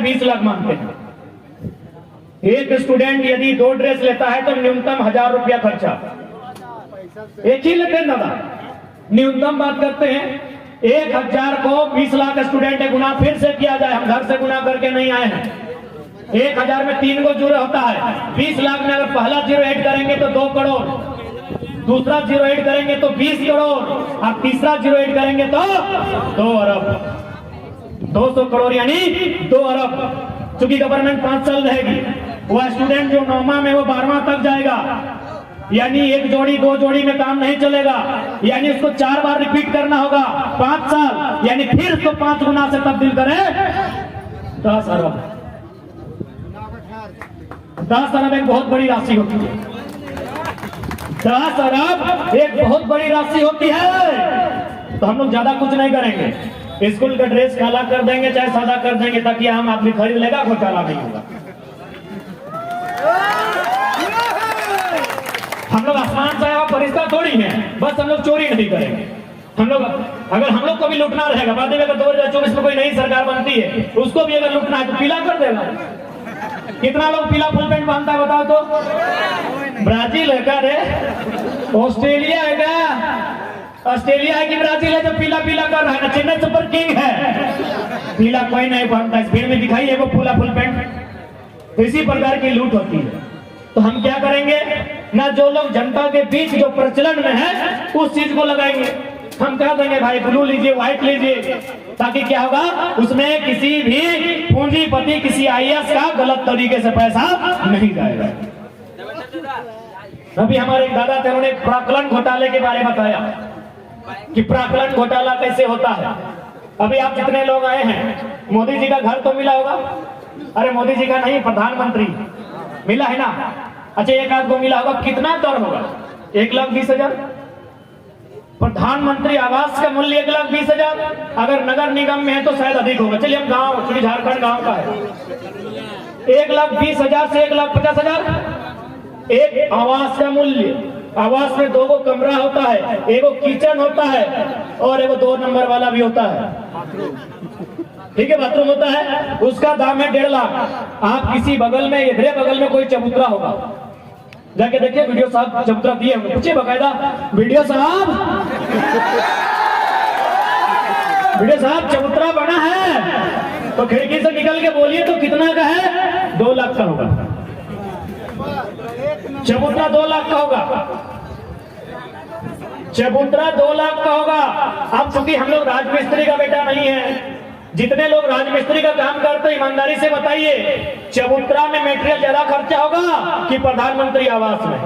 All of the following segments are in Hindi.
20 लाख मांगते हैं। एक स्टूडेंट यदि 2 ड्रेस लेता है तो न्यूनतम 1000 रुपया खर्चा, एक ही लेते हैं दादा, न्यूनतम बात करते हैं। 1000 को 20 लाख स्टूडेंट है, गुना फिर से किया जाए, हम घर से गुना करके नहीं आए हैं। 1000 में 3 को जीरो होता है। 20 लाख में अगर पहला जीरो ऐड करेंगे तो 2 करोड़, दूसरा जीरो ऐड करेंगे तो 20 करोड़, और तीसरा जीरो ऐड करेंगे तो 2 अरब, 200 करोड़ यानी 2 अरब। चूंकि गवर्नमेंट 5 साल रहेगी, वह स्टूडेंट जो 9वां में वो 12वां तक जाएगा, यानी 1 जोड़ी 2 जोड़ी में काम नहीं चलेगा, यानी उसको 4 बार रिपीट करना होगा 5 साल, यानी फिर उसको 5 गुना से तब्दील करें 10 अरब। 10 अरब एक बहुत बड़ी राशि होती है। 10 अरब एक बहुत बड़ी राशि होती है। तो हम लोग ज्यादा कुछ नहीं करेंगे, स्कूल का ड्रेस काला कर देंगे, चाहे सादा कर देंगे, ताकि आम आदमी खरीद लेगा, घोटाला नहीं होगा। हम लोग आसमान से आया फरिश्ता थोड़ी है, बस हम लोग चोरी नहीं करेंगे। हम लोग अगर हम लोग को भी लूटना रहेगा, बाद में अगर 2024 में कोई नई सरकार बनती है, उसको भी अगर लूटना है तो पीला कर देगा। कितना लोग पीला फुल पैंट पहनता है बताओ तो? ब्राजील है क्या रे? ऑस्ट्रेलिया है क्या? ऑस्ट्रेलिया है कि ब्राजील है जो पीला पीला कर रहा है? चेन्नई सुपर किंग है, पीला कोई नहीं पहनता। इस भीड़ में दिखाई है वो पूरा फुल पैंट। इसी प्रकार की लूट होती है। तो हम क्या करेंगे ना, जो लोग जनता के बीच जो प्रचलन में है उस चीज को लगाएंगे। हम कह देंगे भाई ब्लू लीजिए, व्हाइट लीजिए, ताकि क्या होगा, उसमें किसी भी पूंजीपति, किसी IAS का गलत तरीके से पैसा नहीं जाएगा। अभी हमारे एक दादा थे, उन्होंने प्राक्कलन घोटाले के बारे में बताया कि प्राक्कलन घोटाला कैसे होता है। अभी आप जितने लोग आए हैं, मोदी जी का घर तो मिला होगा? अरे मोदी जी का नहीं, प्रधानमंत्री मिला है ना? अच्छा, एक आध को मिला होगा, कितना दर होगा? 1,20,000। प्रधानमंत्री आवास का मूल्य 1,20,000। अगर नगर निगम में है तो शायद अधिक होगा। चलिए हम गांव, चूंकि झारखंड गांव का है, 1,20,000 से 1,50,000 एक आवास का मूल्य। आवास में 2 कमरा होता है, एक किचन होता है और एक 2 नंबर वाला भी होता है, ठीक है, बाथरूम होता है। उसका दाम है 1.5 लाख। आप किसी बगल में, इधरे बगल में कोई चबूतरा होगा, जाके देखिए, वीडियो साहब चबूतरा दिए होंगे, पूछिए बकायदा, वीडियो साहब चबूतरा बना है? तो खिड़की से निकल के बोलिए तो कितना का है? 2 लाख का होगा। चबूतरा 2 लाख का होगा, चबूतरा 2 लाख का होगा। अब चूंकि हम लोग राजमिस्त्री का बेटा नहीं है, जितने लोग राजमिस्त्री का काम करते हैं, ईमानदारी से बताइए, चबूतरा में मटेरियल ज्यादा खर्चा होगा कि प्रधानमंत्री आवास में?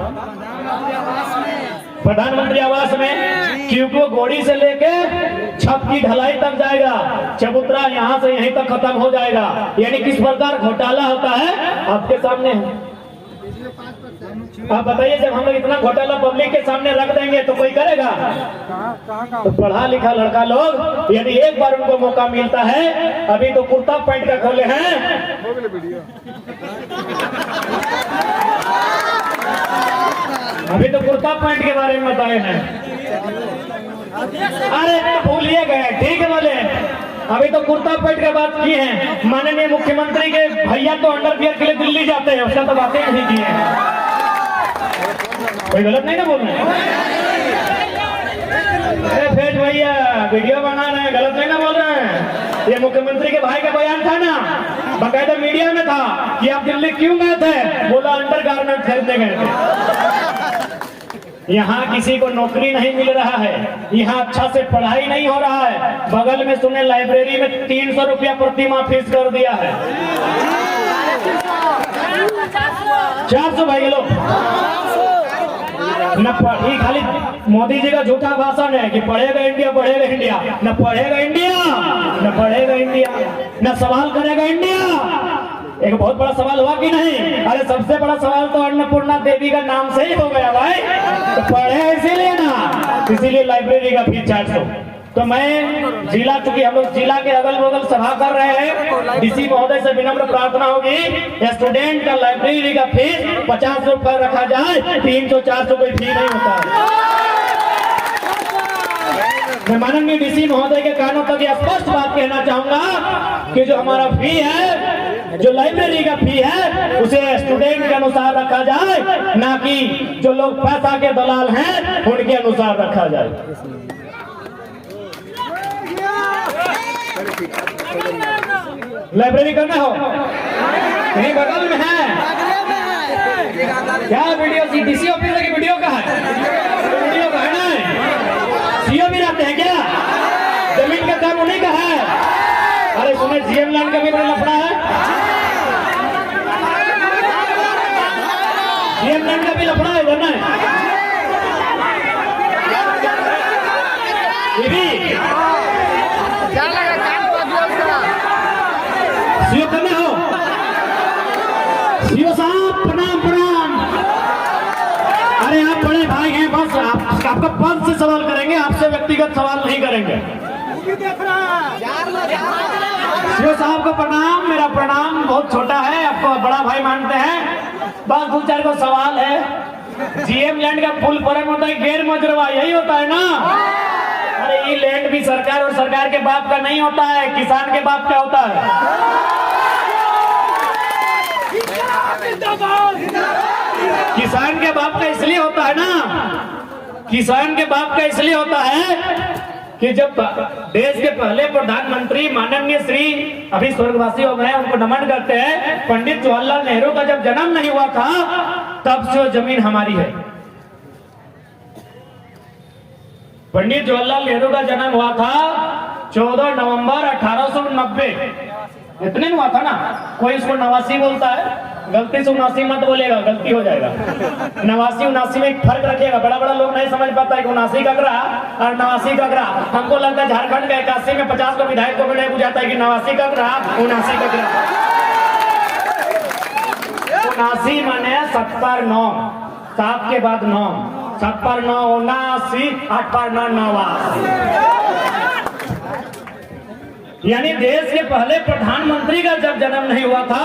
प्रधानमंत्री आवास में, क्योंकि वो गोड़ी से लेके छत की ढलाई तक जाएगा, चबूतरा यहाँ से यहीं तक खत्म हो जाएगा। यानी किस प्रकार घोटाला होता है आपके सामने है। आप बताइए, जब हम लोग इतना घोटाला पब्लिक के सामने रख देंगे तो कोई करेगा? तो पढ़ा लिखा लड़का लोग, यदि एक बार उनको मौका मिलता है, अभी तो कुर्ता पैंट का खोले हैं, अभी तो कुर्ता पैंट के बारे में बताए हैं। अरे भूलिए गए, ठीक है बोले, अभी तो कुर्ता पैंट की बात की है। माननीय मुख्यमंत्री के भैया तो अंडरवियर के लिए दिल्ली जाते हैं, उसका तो बातें नहीं की है। कोई गलत नहीं ना बोल रहे हैं? फेज भैया वीडियो बना रहे हैं, गलत नहीं ना बोल रहे हैं? ये मुख्यमंत्री के भाई का बयान था ना, बाकायदा मीडिया में था कि आप दिल्ली क्यों गए थे? बोला अंडरगारमेंट खरीदने गए थे। यहाँ किसी को नौकरी नहीं मिल रहा है, यहाँ अच्छा से पढ़ाई नहीं हो रहा है। बगल में सुने लाइब्रेरी में 300 रुपया प्रति माह फीस कर दिया है। 400 भाई लोग न पढ़ी, खाली मोदी जी का झूठा भाषण है कि पढ़ेगा इंडिया, पढ़ेगा इंडिया। न पढ़ेगा इंडिया, न पढ़ेगा इंडिया, न सवाल करेगा इंडिया। एक बहुत बड़ा सवाल हुआ कि नहीं? अरे सबसे बड़ा सवाल तो अन्नपूर्णा देवी का नाम से ही हो गया भाई। तो पढ़े इसीलिए ना, इसीलिए लाइब्रेरी का फीस 400। तो मैं जिला, चूंकि हम लोग जिला के अगल बगल सभा कर रहे हैं, डीसी महोदय से विनम्र प्रार्थना होगी, स्टूडेंट का लाइब्रेरी का फीस 50 रुपये रखा जाए, 300-400 कोई फी नहीं होता है। मैं माननीय डीसी महोदय के कानों तक यह स्पष्ट बात कहना चाहूंगा कि जो हमारा फी है जो लाइब्रेरी का फी है उसे स्टूडेंट के अनुसार रखा जाए, ना कि जो लोग पैसा के दलाल हैं उनके अनुसार रखा जाए। लाइब्रेरी करना हो कहीं बगल में है क्या? वीडियो डीसी ऑफिस की वीडियो का है, वीडियो का है ना? सीओ भी रहते हैं क्या? जमीन का काम उन्हीं का है। अरे सुने जीएम लैंड का भी बड़ा लफड़ा है, जीएम लैंड का भी लफड़ा है इधर ना, ये भी सीओ करना हो। सीओ साहब प्रणाम प्रणाम। अरे आप बड़े भाई हैं, बस आपका पद से सवाल करेंगे, आपसे व्यक्तिगत सवाल नहीं करेंगे। सीओ साहब को प्रणाम। मेरा प्रणाम बहुत छोटा है, आपको बड़ा भाई मानते हैं। बस दो चार को सवाल है। जीएम लैंड का फुल फॉर्म होता है गैर मजरवा, यही होता है ना? अरे ये लैंड भी सरकार और सरकार के बाप का नहीं होता है, किसान के बाप का होता है। किसान के बाप का इसलिए होता है ना, किसान के बाप का इसलिए होता है कि जब देश के पहले प्रधानमंत्री माननीय श्री अभी स्वर्गवासी हो गए, उनको नमन करते हैं, पंडित जवाहरलाल नेहरू का जब जन्म नहीं हुआ था तब से वो जमीन हमारी है। पंडित जवाहरलाल नेहरू का जन्म हुआ था 14 नवंबर 1890, इतने में हुआ था ना। कोई इसको 89 बोलता है, गलती से 79 मत बोलेगा, गलती हो जाएगा। 89 79 में एक फर्क रखिएगा, बड़ा बड़ा लोग नहीं समझ पाता है कि 79 का ग्रह और 89 का ग्रह। हमको लगता है झारखंड के 81 में 50 को विधायक को नहीं बुझाता है कि 89 का ग्रह 79 का ग्रह। 79 माने 7 पर 9, 7 के बाद 9, 7 पर 9 79, 8 पर 9 89। यानी देश के पहले प्रधानमंत्री का जब जन्म नहीं हुआ था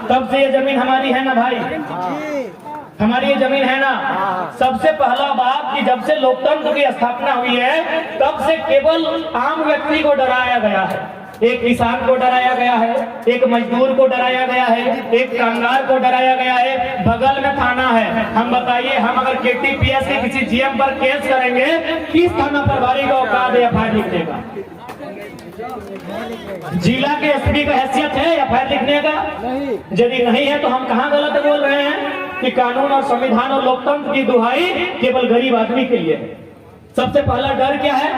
तब से ये जमीन हमारी है ना भाई, हमारी ये जमीन है ना। सबसे पहला बात कि जब से लोकतंत्र की स्थापना हुई है तब से केवल आम व्यक्ति को डराया गया है। एक किसान को डराया गया है, एक मजदूर को डराया गया है, एक कामगार को डराया गया है। बगल में थाना है, हम बताइए, हम अगर केटीपीएस के किसी जीएम पर केस करेंगे, किस थाना प्रभारी का औकात है एफआईआर लिखने का? जिला के एसपी का हैसियत है एफआईआर लिखने का? यदि नहीं है तो हम कहां गलत बोल रहे हैं कि कानून और संविधान और लोकतंत्र की दुहाई केवल गरीब आदमी के लिए। सबसे पहला डर क्या है?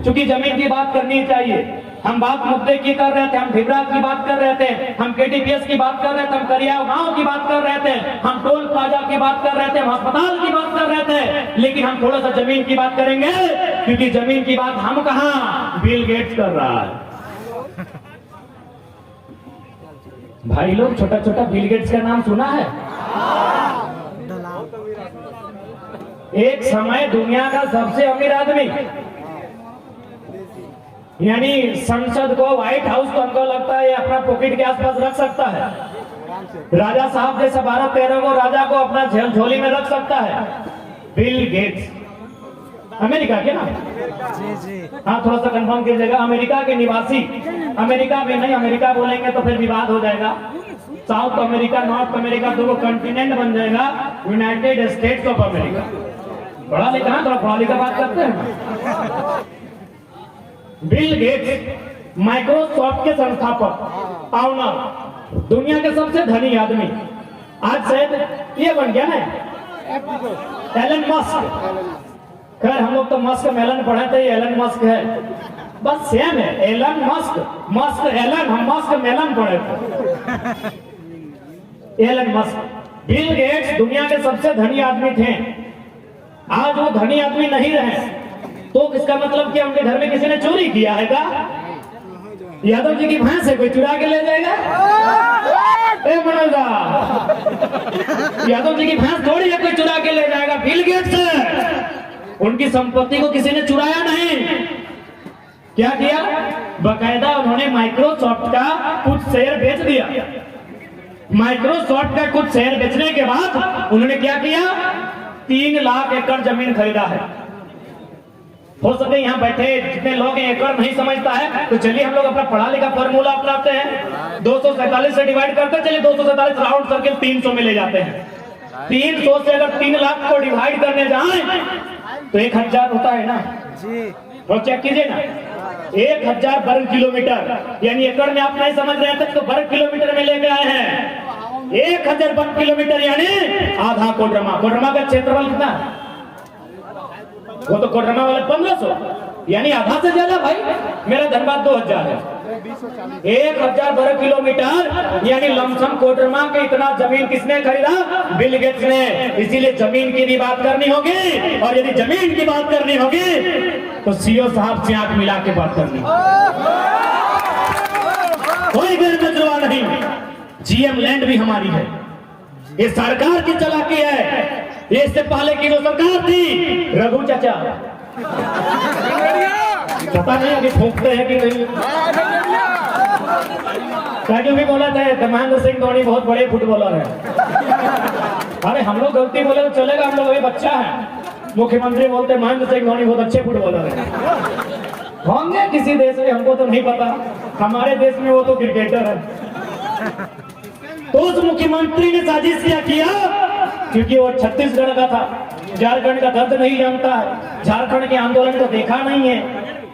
चूंकि जमीन की बात करनी चाहिए, हम बात मुद्दे की कर रहे थे, हम ढिबरा की बात कर रहे थे, हम केटीपीएस की बात कर रहे थे, हम करिया गांव की बात कर रहे थे, हम टोल प्लाजा की बात कर रहे थे, हम अस्पताल की बात कर रहे थे, लेकिन हम थोड़ा सा जमीन की बात करेंगे, क्योंकि जमीन की बात हम कहां, बिल गेट्स कर रहा है। भाई लोग छोटा छोटा बिल गेट्स का नाम सुना है? एक समय दुनिया का सबसे अमीर आदमी, यानी संसद को, व्हाइट हाउस को हमको लगता है अपना पॉकेट के आसपास रख सकता है। राजा साहब जैसे 12-13 को राजा को अपना झोली में रख सकता है। बिल गेट्स अमेरिका के ना, हाँ थोड़ा सा कंफर्म कीजिएगा, अमेरिका के निवासी। अमेरिका में नहीं, अमेरिका बोलेंगे तो फिर विवाद हो जाएगा। साउथ अमेरिका, नॉर्थ अमेरिका, दो कंटिनेंट बन जाएगा, यूनाइटेड स्टेट्स ऑफ अमेरिका। पढ़ा लिखा, थोड़ा पढ़ा लिखा बात करते हैं। बिल गेट्स माइक्रोसॉफ्ट के संस्थापक, ऑनर, दुनिया के सबसे धनी आदमी। आज शायद ये बन गया ना एलन मस्क। खैर हम लोग तो मस्क मेलन पढ़े थे, एलन मस्क है, बस सेम है। एलन मस्क, मस्क एलन, हम मस्क मेलन पढ़े थे। Elon Musk. बिल गेट्स दुनिया के सबसे धनी आदमी थे। आज वो धनी आदमी नहीं रहे तो इसका मतलब कि उनके घर में किसी ने चोरी किया है क्या? यादव जी की भैंस है, कोई चुरा के ले जाएगा? ए मनोजा, यादव जी की भैंस थोड़ी है कोई चुरा के ले जाएगा। बिल गेट्स उनकी संपत्ति को किसी ने चुराया नहीं। क्या किया? बकायदा उन्होंने माइक्रोसॉफ्ट का कुछ शेयर बेच दिया। माइक्रोसॉफ्ट का कुछ शेयर बेचने के बाद उन्होंने क्या किया? 3 लाख एकड़ जमीन खरीदा है। हो सके यहाँ बैठे जितने लोग हैं एकड़ नहीं समझता है, तो चलिए हम लोग अपना पढ़ा लिखा फॉर्मूला अपनाते हैं, 247 से डिवाइड करते हैं। चलिए 247 राउंड सर्किल 300 में ले जाते हैं। 300 से अगर 3 लाख को डिवाइड करने जाए तो 1000 होता है ना जी, तो चेक कीजिए ना, 1000 वर्ग किलोमीटर, यानी एकड़ में आप नहीं समझ रहे थे तो वर्ग किलोमीटर में लेके आए हैं। 1000 वर्ग किलोमीटर यानी आधा कोडरमा। कोडरमा का क्षेत्रफल कितना है? वो तो कोडरमा वाले 1500, यानी आधा से ज्यादा भाई। मेरा धनबाद 2000 है। 1000 वर्ग किलोमीटर यानी लमसम कोडरमा के इतना जमीन किसने खरीदा? बिल गेट्स ने। इसीलिए जमीन की भी बात करनी होगी, और यदि जमीन की बात करनी होगी तो सीओ साहब से आंख मिला के बात करनी, कोई बेनजुर्वा नहीं। जीएम लैंड भी हमारी है, ये सरकार की चालाकी है। इससे पहले की जो सरकार थी, रघु चाचा, पता नहीं अभी फूकते हैं कि नहीं, क्या भी बोला था महेंद्र सिंह धोनी बहुत बड़े फुटबॉलर है। अरे हम लोग गलती बोले तो चलेगा, हम लोग अभी बच्चा है। मुख्यमंत्री बोलते महेंद्र सिंह धोनी बहुत अच्छे फुटबॉलर है। होंगे किसी देश में, हमको तो नहीं पता। हमारे देश में वो तो क्रिकेटर है। तो उस मुख्यमंत्री ने साजिश किया क्योंकि वो छत्तीसगढ़ का था, झारखंड का दर्द नहीं जानता है, झारखंड के आंदोलन को देखा नहीं है,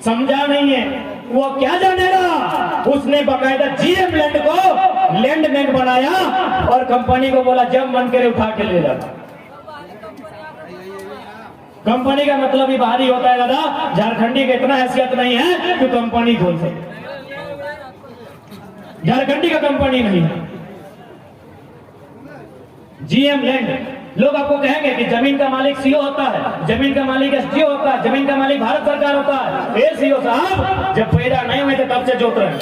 समझा नहीं है, वो क्या जानेगा। उसने बकायदा जीएम लैंड को लैंडमैन बनाया और कंपनी को बोला जब मन करे उठा के ले जाता। कंपनी का मतलब ही बाहरी होता है दादा, झारखंडी का इतना हैसियत नहीं है कि कंपनी खोल सके। झारखंडी का कंपनी नहीं है, जीएम लैंड। लोग आपको कहेंगे कि जमीन का मालिक सीओ होता है, जमीन का मालिक एसडीओ होता है, जमीन का मालिक भारत सरकार होता है। ए सीओ साहब, जब पैदा नहीं हुए थे तब से जोत रहे हैं।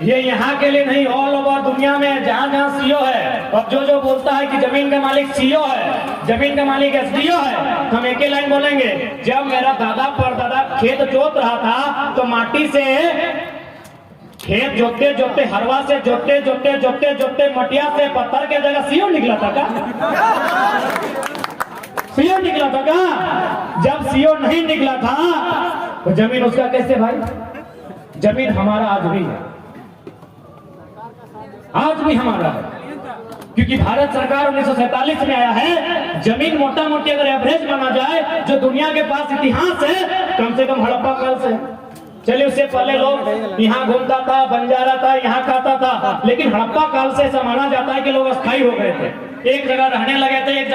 ये यहाँ के लिए नहीं, ऑल ओवर दुनिया में जहां जहां सीओ है। अब जो बोलता है कि जमीन का मालिक सीओ है, जमीन का मालिक एसडीओ है, हम एक ही लाइन बोलेंगे, जब मेरा दादा परदादा खेत जोत रहा था तो माटी से खेत जोतते जोतते, हरवा से जोतते जोतते जोतते जोतते मटिया से पत्थर के जगह सीओ निकला था क्या? सीओ निकला था क्या? जब सीओ नहीं निकला था तो जमीन उसका कैसे भाई? जमीन हमारा आज भी है, आज भी हमारा है, क्योंकि भारत सरकार 1947 में आया है। जमीन मोटा मोटी अगर एवरेज माना जाए, जो दुनिया के पास इतिहास है, कम से कम हड़प्पा काल से। चलिए उससे पहले लोग यहाँ घूमता था, बंजारा था, यहाँ खाता था, लेकिन हड़प्पा काल से ऐसा माना जाता है कि लोग अस्थायी हो गए थे, एक जगह रहने लगे थे, एक जगह